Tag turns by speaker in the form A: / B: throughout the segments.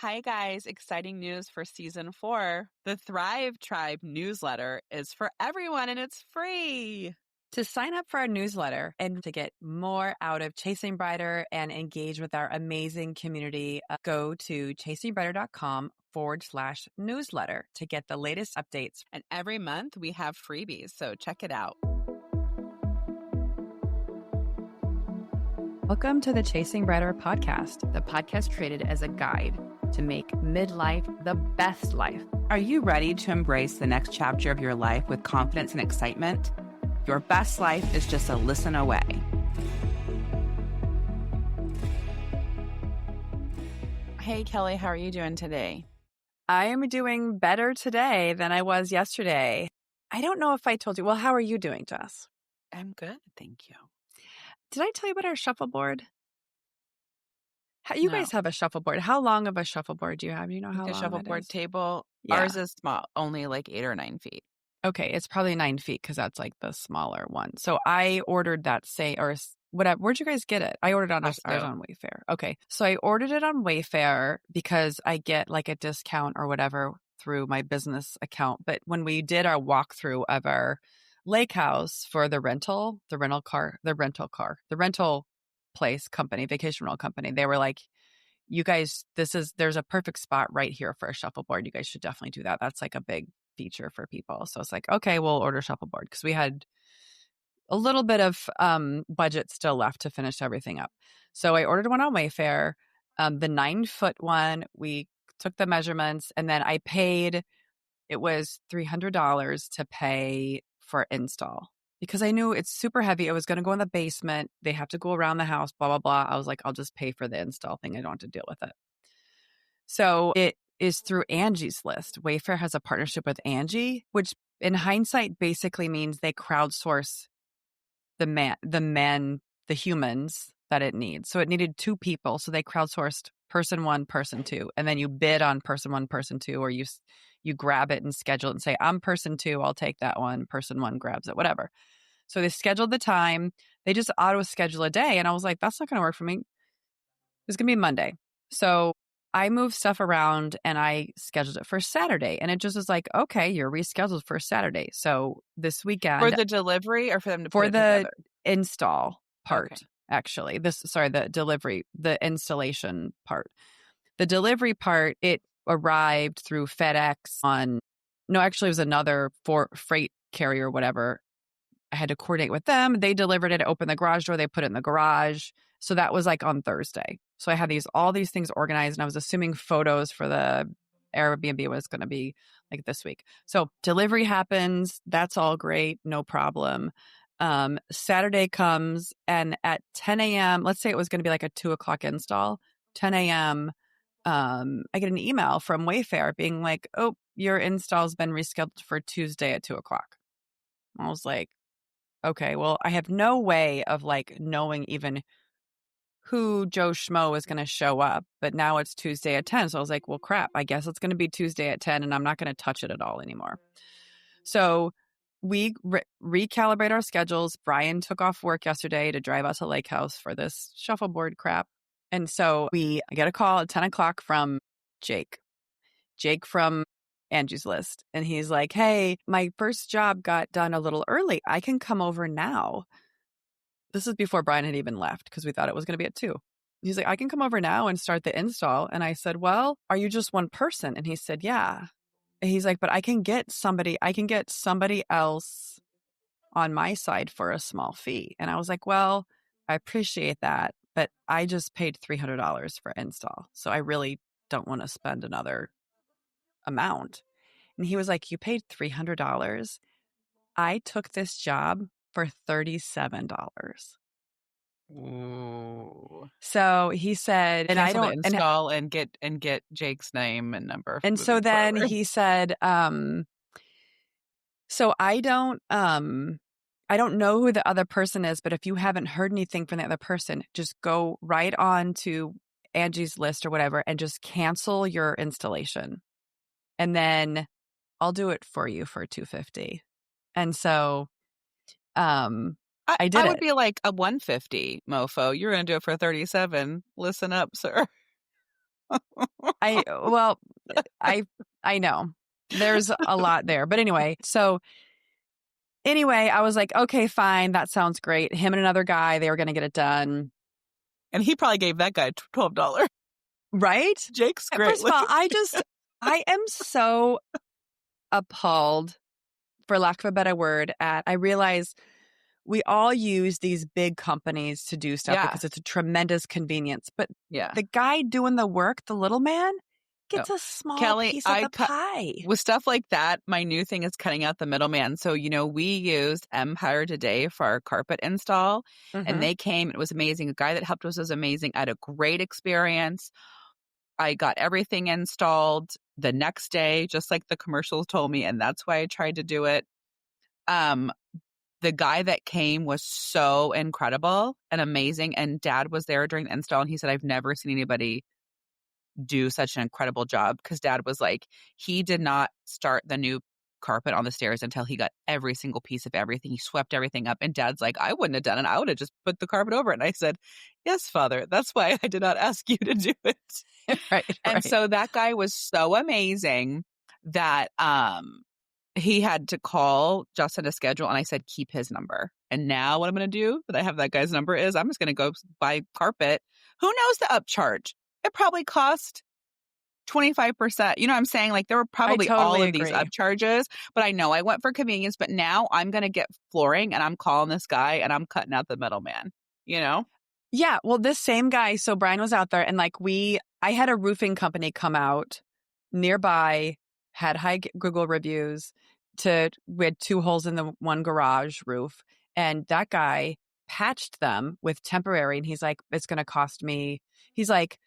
A: Hi, guys. Exciting news for season 4. The Thrive Tribe newsletter is for everyone and it's free.
B: To sign up for our newsletter and to get more out of Chasing Brighter and engage with our amazing community, go to chasingbrighter.com/newsletter to get the latest updates.
A: And every month we have freebies, so check it out.
B: Welcome to the Chasing Brighter podcast, the podcast created as a guide to make midlife the best life.
C: Are you ready to embrace the next chapter of your life with confidence and excitement? Your best life is just a listen away.
A: Hey, Kelly, how are you doing today?
B: I am doing better today than I was yesterday. I don't know if I told you. Well, how are you doing, Jess?
A: I'm good, thank you.
B: Did I tell you about our shuffleboard? You
A: No.
B: guys have a shuffleboard. How long of a shuffleboard do you have? Do you know how
A: The
B: long
A: shuffleboard
B: it is?
A: table,
B: Yeah.
A: ours is small, only like 8 or 9 feet.
B: Okay, it's probably 9 feet because that's like the smaller one. So I ordered that whatever. Where'd you guys get it? I ordered on ours on Wayfair. Okay, so I ordered it on Wayfair because I get like a discount or whatever through my business account. But when we did our walkthrough of our lake house for the rental place company, vacation rental company, they were like, you guys, there's a perfect spot right here for a shuffleboard. You guys should definitely do that. That's like a big feature for people. So it's like, okay, we'll order shuffleboard because we had a little bit of budget still left to finish everything up. So I ordered one on Wayfair, the 9-foot one. We took the measurements and then I paid, it was $300 to pay for install because I knew it's super heavy. It was going to go in the basement. They have to go around the house, blah, blah, blah. I was like, I'll just pay for the install thing. I don't have to deal with it. So it is through Angie's List. Wayfair has a partnership with Angie, which in hindsight basically means they crowdsource the humans that it needs. So it needed 2 people. So they crowdsourced person 1, person 2, and then you bid on person 1, person 2, or you grab it and schedule it and say, I'm person 2, I'll take that one. Person 1 grabs it, whatever. So they scheduled the time. They just auto schedule a day. And I was like, that's not going to work for me. It's going to be Monday. So I moved stuff around and I scheduled it for Saturday. And it just was like, okay, you're rescheduled for Saturday. So this weekend.
A: For the delivery or for them to put
B: for
A: it
B: the
A: together?
B: Install part,
A: Okay.
B: actually. The delivery, the installation part. The delivery part, it arrived through FedEx it was another freight carrier, whatever. I had to coordinate with them. They delivered it, opened the garage door, they put it in the garage. So that was like on Thursday. So I had all these things organized and I was assuming photos for the Airbnb was going to be like this week. So delivery happens. That's all great. No problem. Saturday comes and at 10 a.m., let's say it was going to be like a 2:00 install, 10 a.m., I get an email from Wayfair being like, oh, your install's been rescheduled for Tuesday at 2:00. I was like, okay, well, I have no way of like knowing even who Joe Schmo is going to show up, but now it's Tuesday at 10. So I was like, well, crap, I guess it's going to be Tuesday at 10 and I'm not going to touch it at all anymore. So we recalibrate our schedules. Brian took off work yesterday to drive out to Lake House for this shuffleboard crap. And so I get a call at 10 o'clock from Jake from Angie's List. And he's like, hey, my first job got done a little early. I can come over now. This is before Brian had even left because we thought it was going to be at 2. He's like, I can come over now and start the install. And I said, well, are you just one person? And he said, yeah. And he's like, but I can get somebody else on my side for a small fee. And I was like, well, I appreciate that, but I just paid $300 for install. So I really don't want to spend another amount. And he was like, you paid $300. I took this job for $37.
A: Ooh.
B: So he said, and
A: Cancel the install and get Jake's name and number.
B: And so then he said, so I don't know who the other person is, but if you haven't heard anything from the other person, just go right on to Angie's List or whatever and just cancel your installation. And then I'll do it for you for $250. And so I did.
A: I would be like a $150 mofo. You're going to do it for $37. Listen up, sir.
B: Well, I know. There's a lot there. But anyway, I was like, okay, fine. That sounds great. Him and another guy, they were going to get it done.
A: And he probably gave that guy $12.
B: Right?
A: Jake's great.
B: First of all, I am so appalled, for lack of a better word, I realize we all use these big companies to do stuff because it's a tremendous convenience. But the guy doing the work, the little man, gets a small piece of the pie.
A: With stuff like that, my new thing is cutting out the middleman. So, we used Empire Today for our carpet install, and they came. It was amazing. The guy that helped us was amazing. I had a great experience. I got everything installed the next day, just like the commercials told me, and that's why I tried to do it. The guy that came was so incredible and amazing, and Dad was there during the install, and he said, I've never seen anybody do such an incredible job, because Dad was like, he did not start the new carpet on the stairs until he got every single piece of everything. He swept everything up, and Dad's like, I wouldn't have done it. I would have just put the carpet over it. And I said, yes, Father, that's why I did not ask you to do it.
B: Right.
A: And so that guy was so amazing that he had to call Justin to schedule, and I said, keep his number. And now what I'm going to do that I have that guy's number is I'm just going to go buy carpet. Who knows the upcharge? It probably cost 25%. You know what I'm saying? Like, there were probably all of these upcharges, but I know I went for convenience. But now I'm going to get flooring, and I'm calling this guy, and I'm cutting out the middleman,
B: Yeah. Well, this same guy, so Brian was out there, and I had a roofing company come out nearby, had high Google reviews. We had 2 holes in the one garage roof, and that guy patched them with temporary, and he's like, it's going to cost me. He's like,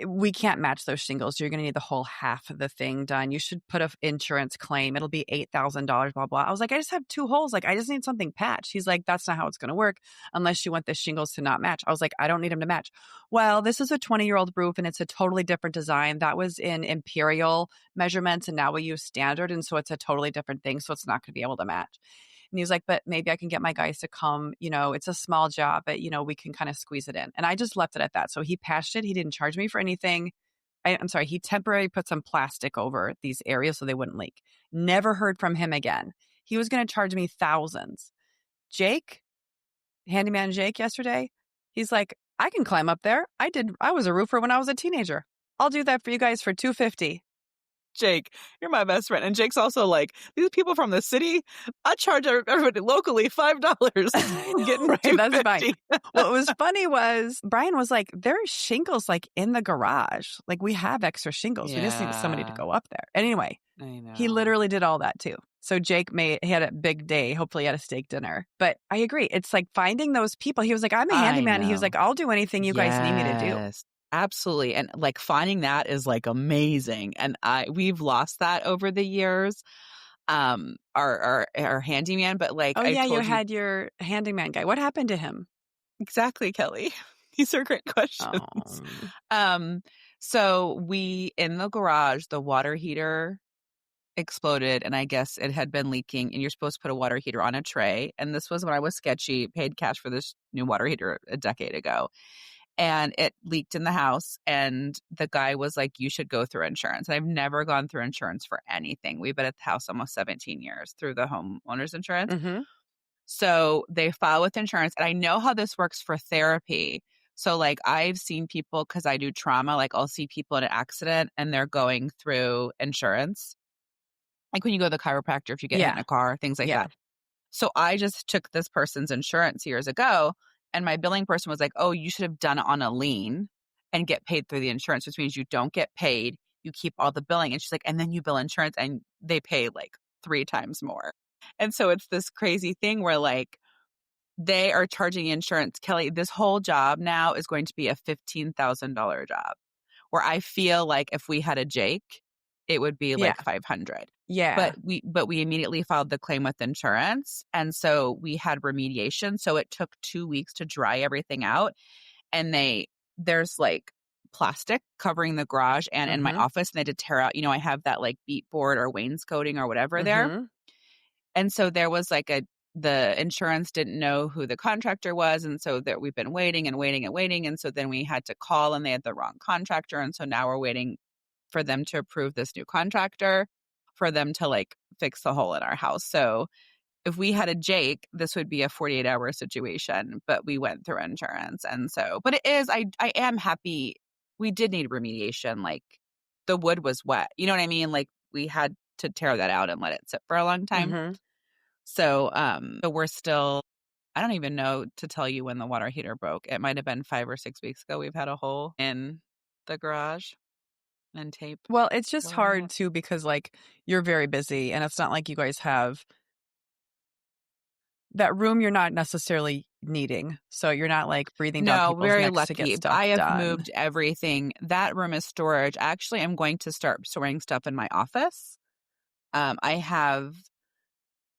B: we can't match those shingles. You're going to need the whole half of the thing done. You should put an insurance claim. It'll be $8,000, blah, blah. I was like, I just have 2 holes. Like, I just need something patched. He's like, that's not how it's going to work unless you want the shingles to not match. I was like, I don't need them to match. Well, this is a 20-year-old roof, and it's a totally different design. That was in imperial measurements, and now we use standard. And so it's a totally different thing. So it's not going to be able to match. And he was like, but maybe I can get my guys to come, it's a small job, but, we can kind of squeeze it in. And I just left it at that. So he patched it. He didn't charge me for anything. I'm sorry. He temporarily put some plastic over these areas so they wouldn't leak. Never heard from him again. He was going to charge me thousands. Jake, Handyman Jake yesterday, he's like, I can climb up there. I was a roofer when I was a teenager. I'll do that for you guys for $250.
A: Jake, you're my best friend. And Jake's also like, these people from the city, I charge everybody locally $5. Getting
B: right, that's fine. What was funny was Brian was like, there's shingles like in the garage. Like, we have extra shingles. We just need somebody to go up there. Anyway,
A: I know.
B: He literally did all that too. So Jake he had a big day. Hopefully he had a steak dinner. But I agree. It's like finding those people. He was like, I'm a handyman. He was like, I'll do anything you guys need me to do.
A: Absolutely. And like finding that is like amazing. And we've lost that over the years. Our handyman, but like,
B: you had your handyman guy. What happened to him?
A: Exactly, Kelly. These are great questions. So in the garage, the water heater exploded, and I guess it had been leaking, and you're supposed to put a water heater on a tray. And this was when I was sketchy, paid cash for this new water heater a decade ago. And it leaked in the house, and the guy was like, you should go through insurance. And I've never gone through insurance for anything. We've been at the house almost 17 years through the homeowner's insurance.
B: Mm-hmm.
A: So they file with insurance. And I know how this works for therapy. So like I've seen people, because I do trauma, like I'll see people in an accident and they're going through insurance. Like when you go to the chiropractor, if you get hit in a car, things like that. So I just took this person's insurance years ago. And my billing person was like, oh, you should have done it on a lien and get paid through the insurance, which means you don't get paid. You keep all the billing. And she's like, and then you bill insurance and they pay like 3 times more. And so it's this crazy thing where like they are charging insurance. Kelly, this whole job now is going to be a $15,000 job, where I feel like if we had a Jake, it would be like 500.
B: Yeah.
A: But we immediately filed the claim with insurance. And so we had remediation. So it took 2 weeks to dry everything out. And there's like plastic covering the garage and in my office, and they had to tear out, I have that like beat board or wainscoting or whatever there. And so there was like the insurance didn't know who the contractor was. And so that we've been waiting and waiting and waiting. And so then we had to call and they had the wrong contractor. And so now we're waiting for them to approve this new contractor for them to like fix the hole in our house. So if we had a Jake, this would be a 48-hour situation, but we went through insurance. And so, but it is, I am happy. We did need remediation. Like the wood was wet. You know what I mean? Like we had to tear that out and let it sit for a long time.
B: Mm-hmm.
A: So, but we're still, I don't even know to tell you when the water heater broke. It might have been 5 or 6 weeks ago. We've had a hole in the garage and tape.
B: Well, it's just
A: blowing
B: hard
A: out.
B: too because like you're very busy and it's not like you guys have that room you're not necessarily needing. So you're not like breathing down
A: No,
B: people's
A: very
B: necks to get
A: lucky.
B: stuff
A: I have
B: done.
A: moved everything. That room is storage. Actually, I'm going to start storing stuff in my office.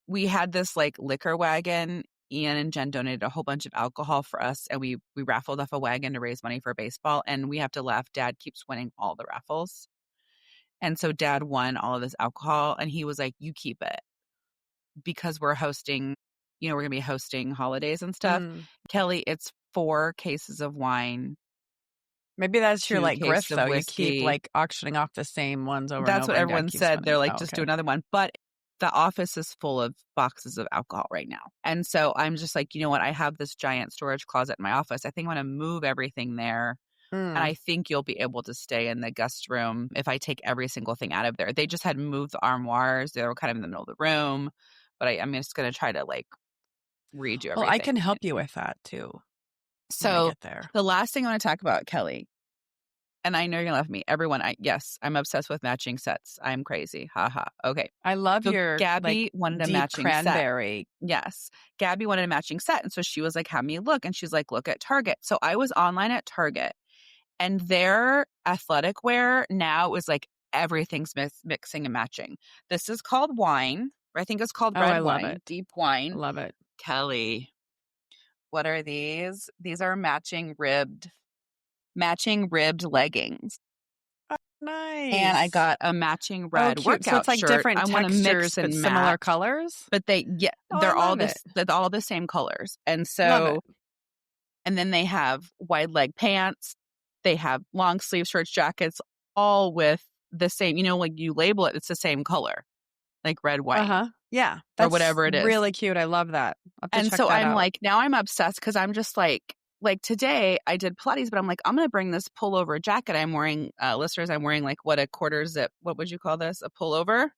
A: We had this like liquor wagon. Ian and Jen donated a whole bunch of alcohol for us, and we raffled off a wagon to raise money for baseball. And we have to laugh. Dad keeps winning all the raffles. And so Dad won all of this alcohol, and he was like, "You keep it." Because we're hosting, we're going to be hosting holidays and stuff. Kelly, it's 4 cases of wine.
B: Maybe that's your
A: 2
B: like
A: cases
B: grift
A: of
B: though. You
A: whiskey.
B: keep like auctioning off the same ones over and
A: That's
B: over.
A: what
B: and Dad
A: everyone
B: keeps
A: said.
B: winning.
A: They're like,
B: Oh,
A: just
B: okay.
A: do another one. But the office is full of boxes of alcohol right now. And so I'm just like, you know what? I have this giant storage closet in my office. I think I'm going to move everything there. And I think you'll be able to stay in the guest room if I take every single thing out of there. They just had moved the armoires. They were kind of in the middle of the room. But I'm just going to try to like redo everything.
B: Well, I can help you with that too.
A: So
B: when I get there.
A: The last thing I want to talk about, Kelly, and I know you're gonna love me. Everyone, yes, I'm obsessed with matching sets. I'm crazy. Haha. Okay.
B: I love
A: So
B: your
A: Gabby
B: like,
A: wanted a
B: deep
A: matching
B: cranberry.
A: set. Yes. Gabby wanted a matching set. And so she was like, have me look. And she's like, look at Target. So I was online at Target, and their athletic wear now is like everything's mixing and matching. This is called wine. I think it's called red
B: I love
A: wine,
B: it.
A: deep wine.
B: I love it.
A: Kelly, what are these? These are matching ribbed leggings.
B: Nice.
A: And I got a matching red
B: cute.
A: workout
B: So it's like
A: shirt.
B: different
A: I want to
B: textures
A: mix and
B: but
A: match.
B: similar colors.
A: But they're all the same colors. And so, and then they have wide leg pants. They have long sleeve shirts, jackets, all with the same, like you label it, it's the same color, like red, white.
B: Yeah.
A: Or whatever it is.
B: Really cute. I love that.
A: And so I'm like, now I'm obsessed because I'm just like today I did Pilates, but I'm like, I'm going to bring this pullover jacket I'm wearing, listeners, I'm wearing like a quarter zip. What would you call this? A pullover.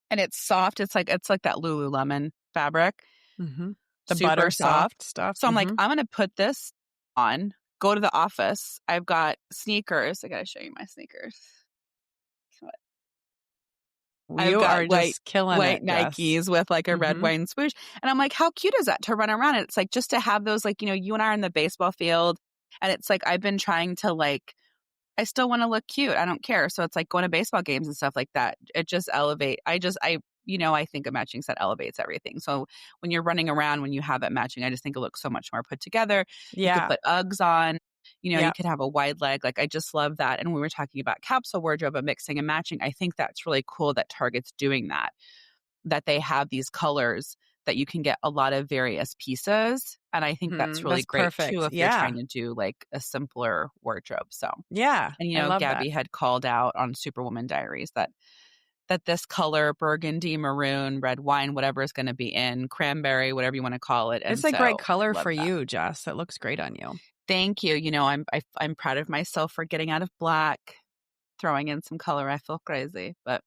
A: And it's soft. It's like that Lululemon fabric.
B: The
A: super
B: butter
A: soft
B: stuff.
A: So I'm like, I'm going to put this on, go to the office. I've got sneakers. I got to show you my sneakers.
B: You are just killing
A: white
B: it,
A: Nikes with like a red wine swoosh. And I'm like, how cute is that to run around? And it's like, just to have those, like, you and I are in the baseball field. And it's like, I've been trying to like, I still want to look cute. I don't care. So it's like going to baseball games and stuff like that. It just elevate. I think a matching set elevates everything. So when you're running around, when you have it matching, I just think it looks so much more put together.
B: Yeah.
A: You could put Uggs on. You could have a wide leg. Like, I just love that. And when we were talking about capsule wardrobe and mixing and matching, I think that's really cool that Target's doing that they have these colors that you can get a lot of various pieces. And I think that's really great
B: perfect.
A: too, if you're trying to do like a simpler wardrobe. So,
B: yeah.
A: And,
B: I love
A: Gabby
B: that.
A: had called out on Superwoman Diaries that this color, burgundy, maroon, red wine, whatever is going to be in, cranberry, whatever you want to call it. And
B: it's a great color for you, Jess. It looks great on you.
A: Thank you. I'm proud of myself for getting out of black, throwing in some color. I feel crazy. But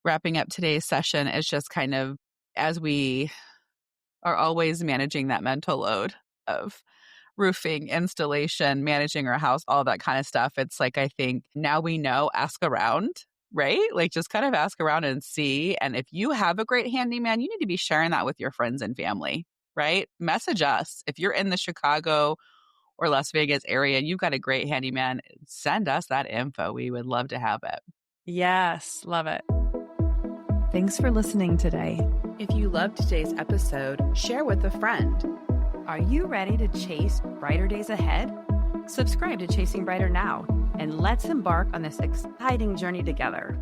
A: wrapping up today's session is just kind of, as we are always managing that mental load of roofing, installation, managing our house, all that kind of stuff. It's like, I think now we know, ask around, right? Like, just kind of ask around and see. And if you have a great handyman, you need to be sharing that with your friends and family, right? Message us. If you're in the Chicago or Las Vegas area and you've got a great handyman, send us that info. We would love to have it.
B: Yes, love it.
C: Thanks for listening today.
A: If you loved today's episode, share with a friend.
C: Are you ready to chase brighter days ahead? Subscribe to Chasing Brighter now, and let's embark on this exciting journey together.